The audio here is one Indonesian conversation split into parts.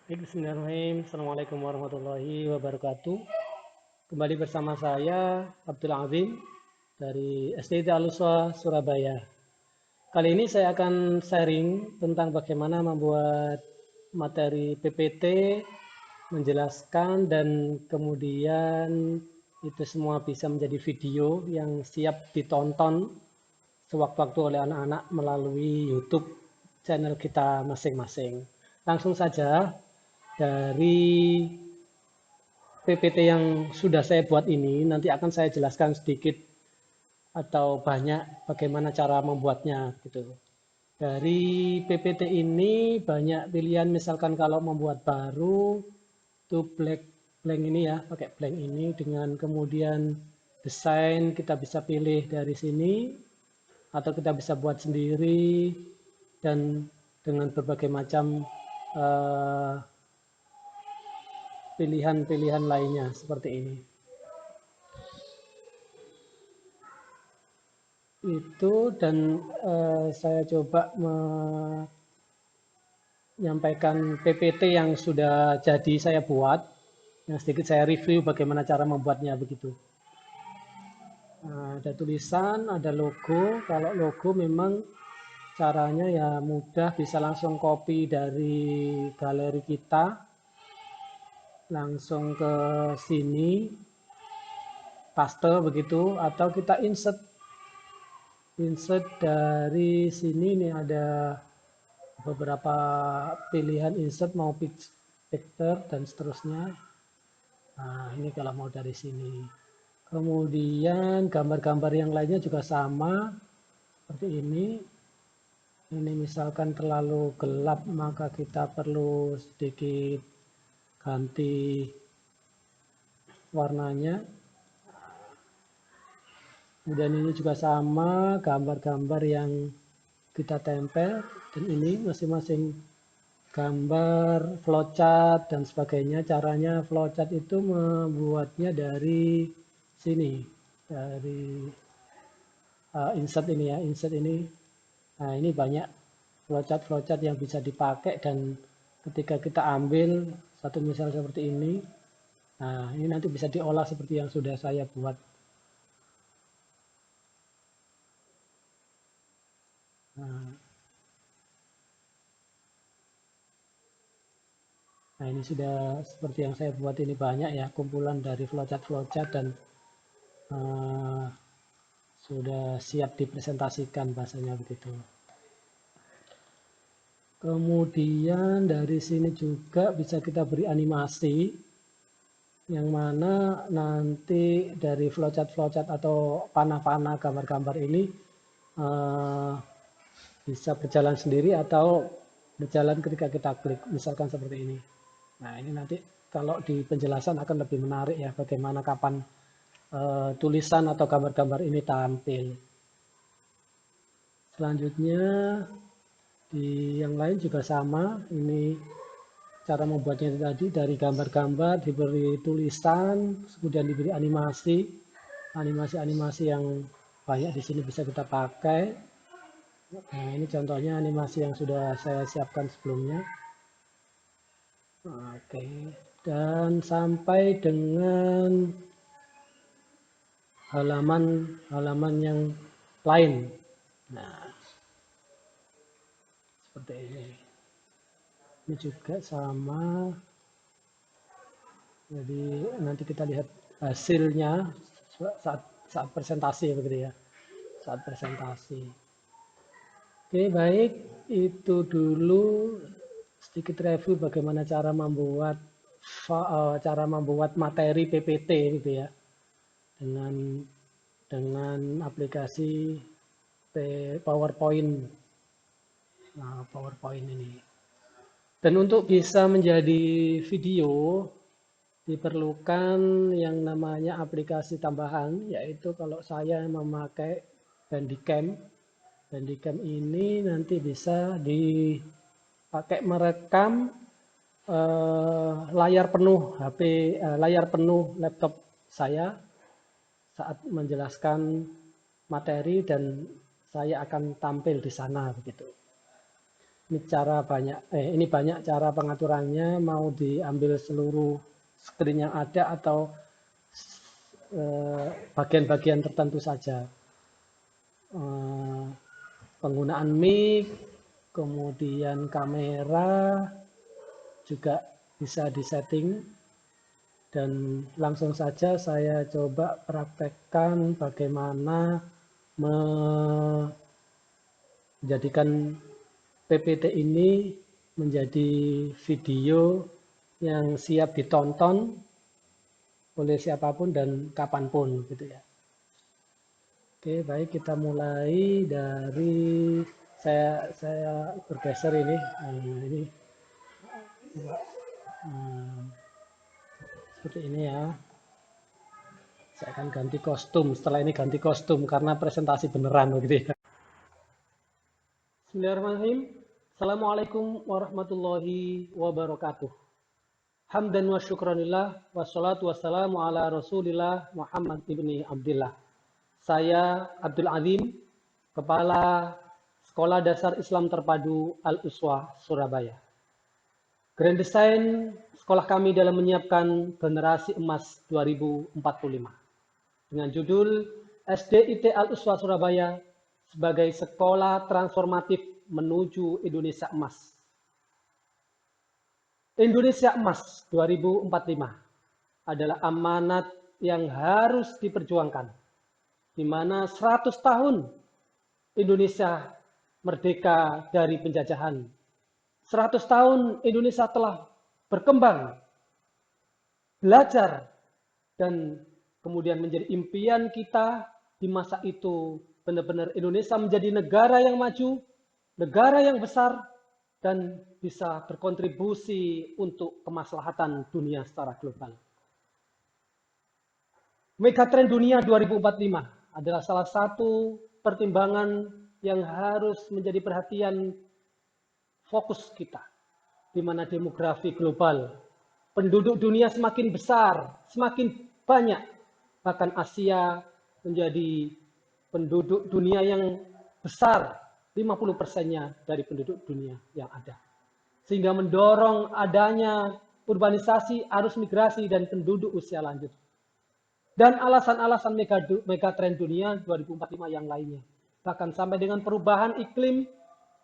Bismillahirrahmanirrahim. Assalamualaikum warahmatullahi wabarakatuh. Kembali bersama saya Abdul Azim dari SDT Aluswa Surabaya. Kali ini saya akan sharing tentang bagaimana membuat materi PPT, menjelaskan dan kemudian itu semua bisa menjadi video yang siap ditonton sewaktu-waktu oleh anak-anak melalui YouTube channel kita masing-masing. Langsung saja dari PPT yang sudah saya buat ini, nanti akan saya jelaskan sedikit atau banyak bagaimana cara membuatnya gitu. Dari PPT ini banyak pilihan, misalkan kalau membuat baru, itu blank ini ya, pakai blank ini dengan kemudian desain kita bisa pilih dari sini atau kita bisa buat sendiri dan dengan berbagai macam eh, pilihan-pilihan lainnya seperti ini. Itu dan saya coba menyampaikan PPT yang sudah jadi saya buat, yang sedikit saya review bagaimana cara membuatnya begitu. Nah, ada tulisan, ada logo. Kalau logo memang caranya ya mudah, bisa langsung copy dari galeri kita, langsung ke sini, paste begitu, atau kita insert dari sini nih ada beberapa pilihan insert mau picture dan seterusnya. Nah, ini kalau mau dari sini. Kemudian gambar-gambar yang lainnya juga sama seperti ini. Ini misalkan terlalu gelap maka kita perlu sedikit ganti warnanya. Kemudian ini juga sama gambar-gambar yang kita tempel dan ini masing-masing gambar, flowchart, dan sebagainya. Caranya flowchart itu membuatnya dari sini, dari insert ini ya, insert ini. Nah, ini banyak flowchart-flowchart yang bisa dipakai dan ketika kita ambil satu misal seperti ini, nah ini nanti bisa diolah seperti yang sudah saya buat. Nah, ini sudah seperti yang saya buat ini banyak ya, kumpulan dari flowchart-flowchart dan uh, sudah siap dipresentasikan bahasanya begitu. Kemudian dari sini juga bisa kita beri animasi yang mana nanti dari flowchart-flowchart atau panah-panah gambar-gambar ini uh, bisa berjalan sendiri atau berjalan ketika kita klik, misalkan seperti ini. Nah, ini nanti kalau di penjelasan akan lebih menarik ya, bagaimana kapan tulisan atau gambar-gambar ini tampil. Selanjutnya di yang lain juga sama, ini cara membuatnya tadi dari gambar-gambar diberi tulisan, kemudian diberi animasi, animasi-animasi yang banyak di sini bisa kita pakai. Nah, ini contohnya animasi yang sudah saya siapkan sebelumnya. Oke, dan sampai dengan halaman-halaman yang lain. Nah, seperti ini. Ini juga sama. Jadi nanti kita lihat hasilnya saat saat presentasi begitu ya. Saat presentasi. Oke, baik. Itu dulu sedikit review bagaimana cara membuat materi PPT gitu ya. Dengan aplikasi PowerPoint. Nah, PowerPoint ini. Dan untuk bisa menjadi video diperlukan yang namanya aplikasi tambahan, yaitu kalau saya memakai Bandicam. Bandicam ini nanti bisa dipakai merekam layar penuh HP, layar penuh laptop saya saat menjelaskan materi dan saya akan tampil di sana begitu. Ini banyak cara pengaturannya, mau diambil seluruh screen yang ada atau bagian-bagian tertentu saja. Penggunaan mic, kemudian kamera juga bisa disetting, dan langsung saja saya coba praktekkan bagaimana menjadikan PPT ini menjadi video yang siap ditonton oleh siapapun dan kapanpun gitu ya. Oke, baik, kita mulai dari saya bergeser ini. Seperti ini ya. Saya akan ganti kostum. Setelah ini ganti kostum karena presentasi beneran begitu ya. Bismillahirrahmanirrahim. Assalamualaikum warahmatullahi wabarakatuh. Hamdan wa syukranillah, wassalatu wassalamu ala rasulillah Muhammad ibni Abdillah. Saya Abdul Azim, Kepala Sekolah Dasar Islam Terpadu Al-Uswah, Surabaya. Grand Design sekolah kami dalam menyiapkan generasi emas 2045. Dengan judul SDIT Al-Uswah Surabaya sebagai sekolah transformatif menuju Indonesia Emas. Indonesia Emas 2045 adalah amanat yang harus diperjuangkan, di mana 100 tahun Indonesia merdeka dari penjajahan. 100 tahun Indonesia telah berkembang, belajar, dan kemudian menjadi impian kita di masa itu benar-benar Indonesia menjadi negara yang maju, negara yang besar, dan bisa berkontribusi untuk kemaslahatan dunia secara global. Megatrend dunia 2045 adalah salah satu pertimbangan yang harus menjadi perhatian fokus kita, di mana demografi global, penduduk dunia semakin besar, semakin banyak, bahkan Asia menjadi penduduk dunia yang besar, 50%-nya dari penduduk dunia yang ada. Sehingga mendorong adanya urbanisasi, arus migrasi, dan penduduk usia lanjut. Dan alasan-alasan megatrend dunia 2045 yang lainnya. Bahkan sampai dengan perubahan iklim,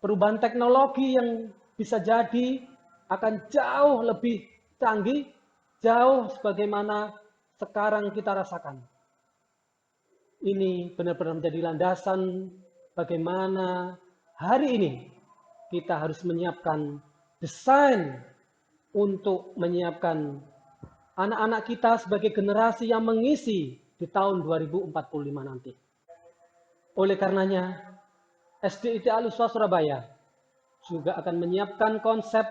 perubahan teknologi yang bisa jadi akan jauh lebih canggih, jauh sebagaimana sekarang kita rasakan. Ini benar-benar menjadi landasan bagaimana hari ini kita harus menyiapkan desain untuk menyiapkan anak-anak kita sebagai generasi yang mengisi di tahun 2045 nanti. Oleh karenanya, SDIT Al-Uswah Surabaya juga akan menyiapkan konsep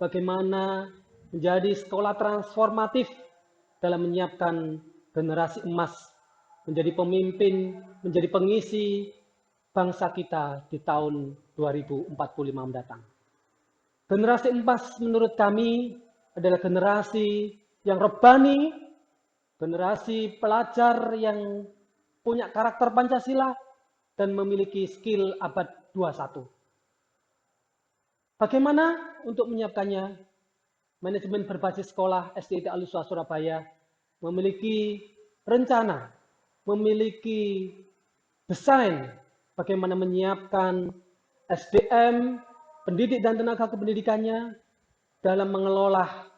bagaimana menjadi sekolah transformatif dalam menyiapkan generasi emas, menjadi pemimpin, menjadi pengisi bangsa kita di tahun 2045 mendatang. Generasi emas menurut kami adalah generasi yang rebani, generasi pelajar yang punya karakter Pancasila dan memiliki skill abad 21. Bagaimana untuk menyiapkannya? Manajemen berbasis sekolah SDIT Al-Uswah Surabaya memiliki rencana, memiliki desain bagaimana menyiapkan SDM, pendidik dan tenaga kependidikannya dalam mengelola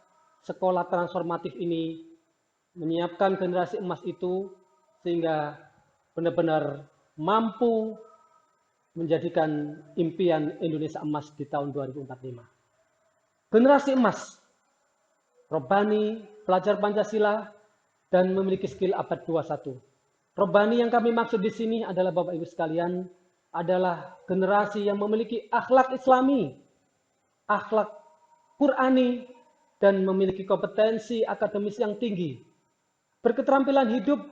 sekolah transformatif ini, menyiapkan generasi emas itu sehingga benar-benar mampu menjadikan impian Indonesia emas di tahun 2045. Generasi emas, Robani, pelajar Pancasila, dan memiliki skill abad 21. Robani yang kami maksud di sini adalah Bapak Ibu sekalian, adalah generasi yang memiliki akhlak Islami, akhlak Qurani, dan memiliki kompetensi akademis yang tinggi, berketerampilan hidup,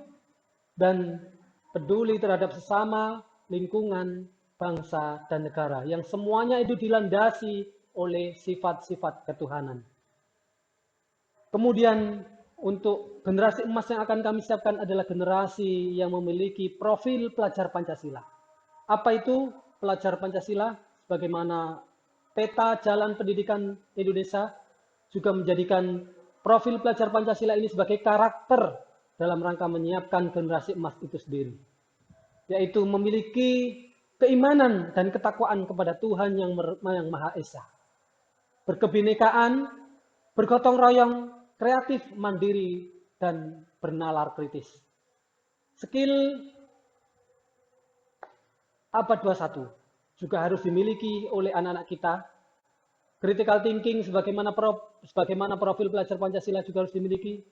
dan peduli terhadap sesama, lingkungan, bangsa, dan negara, yang semuanya itu dilandasi oleh sifat-sifat ketuhanan. Kemudian untuk generasi emas yang akan kami siapkan adalah generasi yang memiliki profil pelajar Pancasila. Apa itu pelajar Pancasila? Sebagaimana peta jalan pendidikan Indonesia juga menjadikan profil pelajar Pancasila ini sebagai karakter dalam rangka menyiapkan generasi emas itu sendiri, yaitu memiliki keimanan dan ketakwaan kepada Tuhan yang Maha Esa, berkebinekaan, bergotong royong, kreatif, mandiri, dan bernalar kritis. Skill abad 21 juga harus dimiliki oleh anak-anak kita. Critical thinking sebagaimana profil pelajar Pancasila juga harus dimiliki.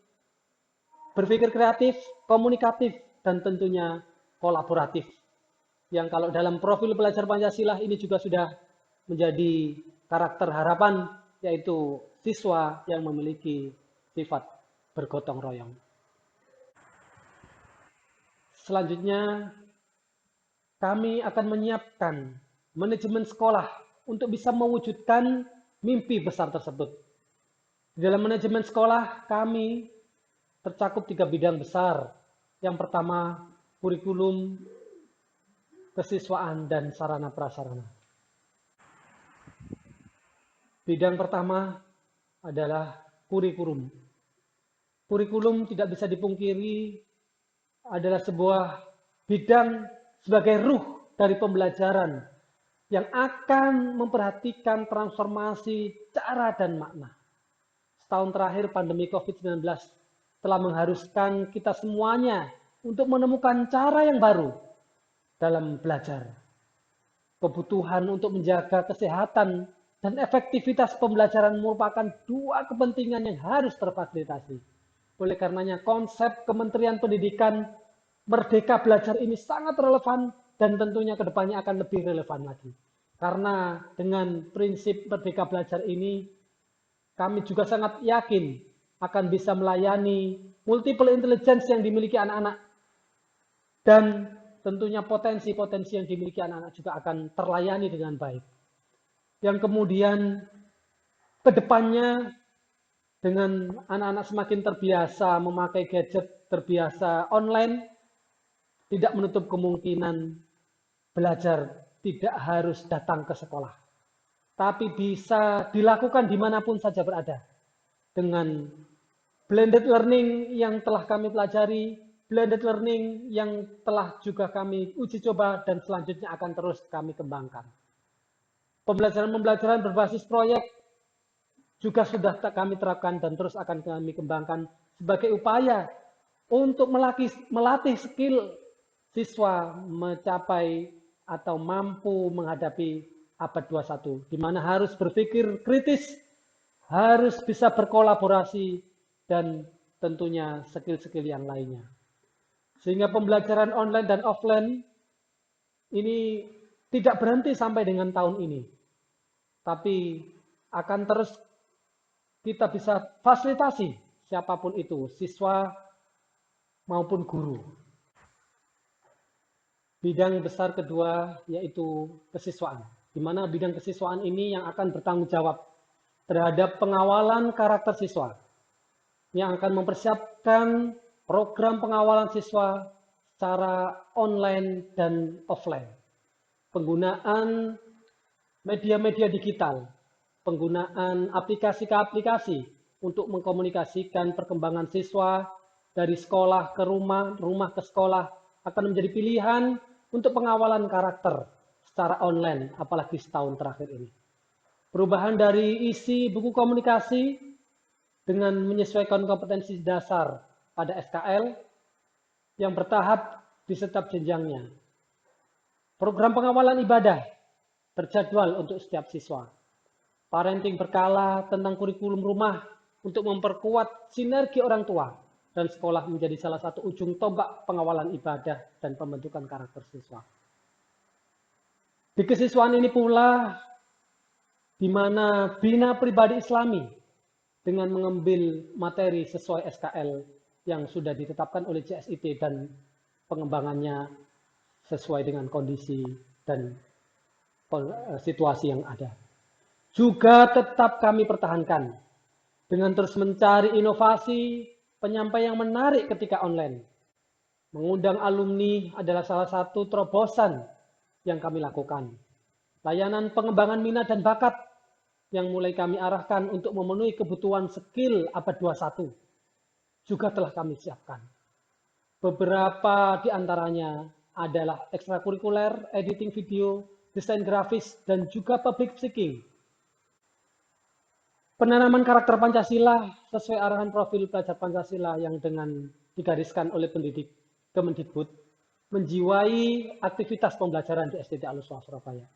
Berpikir kreatif, komunikatif, dan tentunya kolaboratif. Yang kalau dalam profil pelajar Pancasila ini juga sudah menjadi karakter harapan, yaitu siswa yang memiliki sifat bergotong royong. Selanjutnya, kami akan menyiapkan manajemen sekolah untuk bisa mewujudkan mimpi besar tersebut. Di dalam manajemen sekolah, kami tercakup 3 bidang besar. Yang pertama, kurikulum, kesiswaan, dan sarana prasarana. Bidang pertama adalah kurikulum. Kurikulum tidak bisa dipungkiri adalah sebuah bidang sebagai ruh dari pembelajaran yang akan memperhatikan transformasi cara dan makna. Setahun terakhir pandemi COVID-19 telah mengharuskan kita semuanya untuk menemukan cara yang baru dalam belajar. Kebutuhan untuk menjaga kesehatan dan efektivitas pembelajaran merupakan 2 kepentingan yang harus terfasilitasi. Oleh karenanya konsep Kementerian Pendidikan Merdeka Belajar ini sangat relevan dan tentunya ke depannya akan lebih relevan lagi. Karena dengan prinsip Merdeka Belajar ini, kami juga sangat yakin akan bisa melayani multiple intelligence yang dimiliki anak-anak. Dan tentunya potensi-potensi yang dimiliki anak-anak juga akan terlayani dengan baik. Yang kemudian ke depannya dengan anak-anak semakin terbiasa memakai gadget, terbiasa online, tidak menutup kemungkinan belajar tidak harus datang ke sekolah, tapi bisa dilakukan dimanapun saja berada. Dengan blended learning yang telah kami pelajari, blended learning yang telah juga kami uji coba dan selanjutnya akan terus kami kembangkan. Pembelajaran-pembelajaran berbasis proyek juga sudah kami terapkan dan terus akan kami kembangkan sebagai upaya untuk melatih skill siswa mencapai atau mampu menghadapi abad 21, di mana harus berpikir kritis, harus bisa berkolaborasi, dan tentunya skill-skill yang lainnya. Sehingga pembelajaran online dan offline ini tidak berhenti sampai dengan tahun ini, tapi akan terus kita bisa fasilitasi siapapun itu, siswa maupun guru. Bidang besar kedua yaitu kesiswaan, di mana bidang kesiswaan ini yang akan bertanggung jawab terhadap pengawalan karakter siswa, yang akan mempersiapkan program pengawalan siswa secara online dan offline, penggunaan media-media digital, penggunaan aplikasi ke aplikasi untuk mengkomunikasikan perkembangan siswa dari sekolah ke rumah, rumah ke sekolah, akan menjadi pilihan untuk pengawalan karakter secara online, apalagi setahun terakhir ini. Perubahan dari isi buku komunikasi dengan menyesuaikan kompetensi dasar pada SKL yang bertahap di setiap jenjangnya. Program pengawalan ibadah terjadwal untuk setiap siswa. Parenting berkala tentang kurikulum rumah untuk memperkuat sinergi orang tua dan sekolah menjadi salah satu ujung tombak pengawalan ibadah dan pembentukan karakter siswa. Di kesiswaan ini pula, di mana Bina Pribadi Islami dengan mengambil materi sesuai SKL yang sudah ditetapkan oleh CSIT dan pengembangannya sesuai dengan kondisi dan situasi yang ada. Juga tetap kami pertahankan dengan terus mencari inovasi penyampaian yang menarik ketika online. Mengundang alumni adalah salah satu terobosan yang kami lakukan. Layanan pengembangan minat dan bakat yang mulai kami arahkan untuk memenuhi kebutuhan skill abad 21 juga telah kami siapkan. Beberapa di antaranya adalah ekstrakurikuler, editing video, desain grafis, dan juga public speaking. Penanaman karakter Pancasila sesuai arahan profil pelajar Pancasila yang dengan digariskan oleh pendidik Kemendikbud menjiwai aktivitas pembelajaran di SDT Al-Husna Surabaya.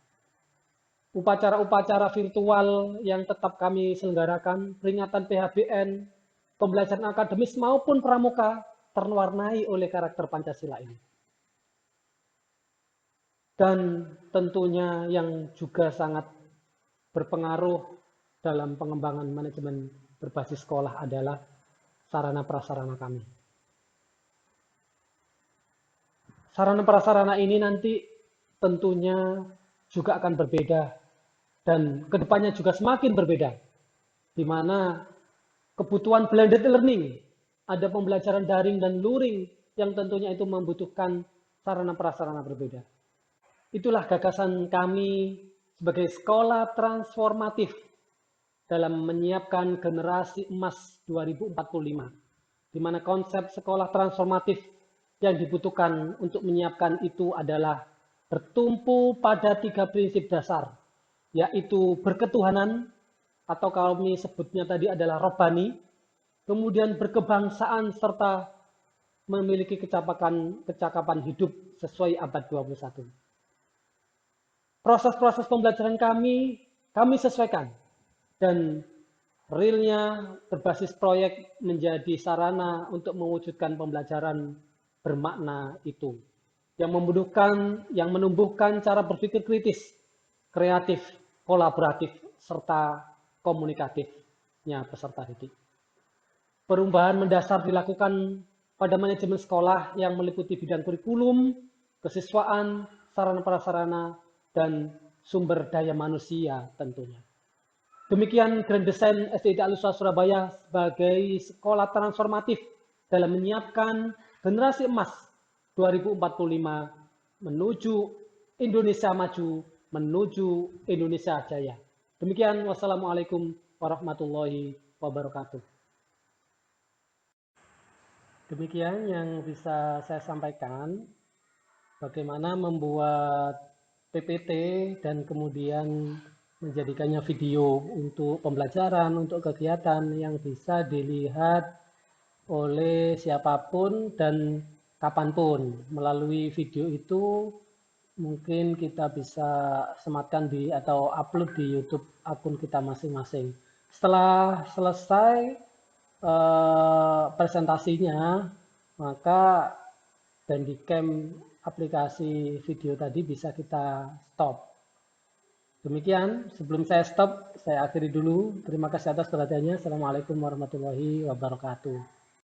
Upacara-upacara virtual yang tetap kami selenggarakan, peringatan PHBN, pembelajaran akademis maupun pramuka terwarnai oleh karakter Pancasila ini. Dan tentunya yang juga sangat berpengaruh dalam pengembangan manajemen berbasis sekolah adalah sarana prasarana kami. Sarana prasarana ini nanti tentunya juga akan berbeda dan kedepannya juga semakin berbeda, di mana kebutuhan blended learning, ada pembelajaran daring dan luring yang tentunya itu membutuhkan sarana prasarana berbeda. Itulah gagasan kami sebagai sekolah transformatif dalam menyiapkan generasi emas 2045, di mana konsep sekolah transformatif yang dibutuhkan untuk menyiapkan itu adalah bertumpu pada 3 prinsip dasar, yaitu berketuhanan, atau kami sebutnya tadi adalah robbani, kemudian berkebangsaan, serta memiliki kecakapan hidup sesuai abad 21. Proses-proses pembelajaran kami sesuaikan, dan realnya berbasis proyek menjadi sarana untuk mewujudkan pembelajaran bermakna itu, yang menumbuhkan cara berpikir kritis, kreatif, kolaboratif, serta komunikatifnya peserta didik. Perubahan mendasar dilakukan pada manajemen sekolah yang meliputi bidang kurikulum, kesiswaan, sarana prasarana, dan sumber daya manusia tentunya. Demikian Grand Design SDT Al-Husna Surabaya sebagai sekolah transformatif dalam menyiapkan generasi emas 2045 menuju Indonesia maju, menuju Indonesia jaya. Demikian, wassalamualaikum warahmatullahi wabarakatuh. Demikian yang bisa saya sampaikan, bagaimana membuat PPT dan kemudian menjadikannya video untuk pembelajaran, untuk kegiatan yang bisa dilihat oleh siapapun dan kapanpun. Melalui video itu mungkin kita bisa sematkan atau upload di YouTube akun kita masing-masing. Setelah selesai presentasinya, maka Bandicam aplikasi video tadi bisa kita stop. Demikian, sebelum saya stop, saya akhiri dulu. Terima kasih atas perhatiannya. Assalamualaikum warahmatullahi wabarakatuh.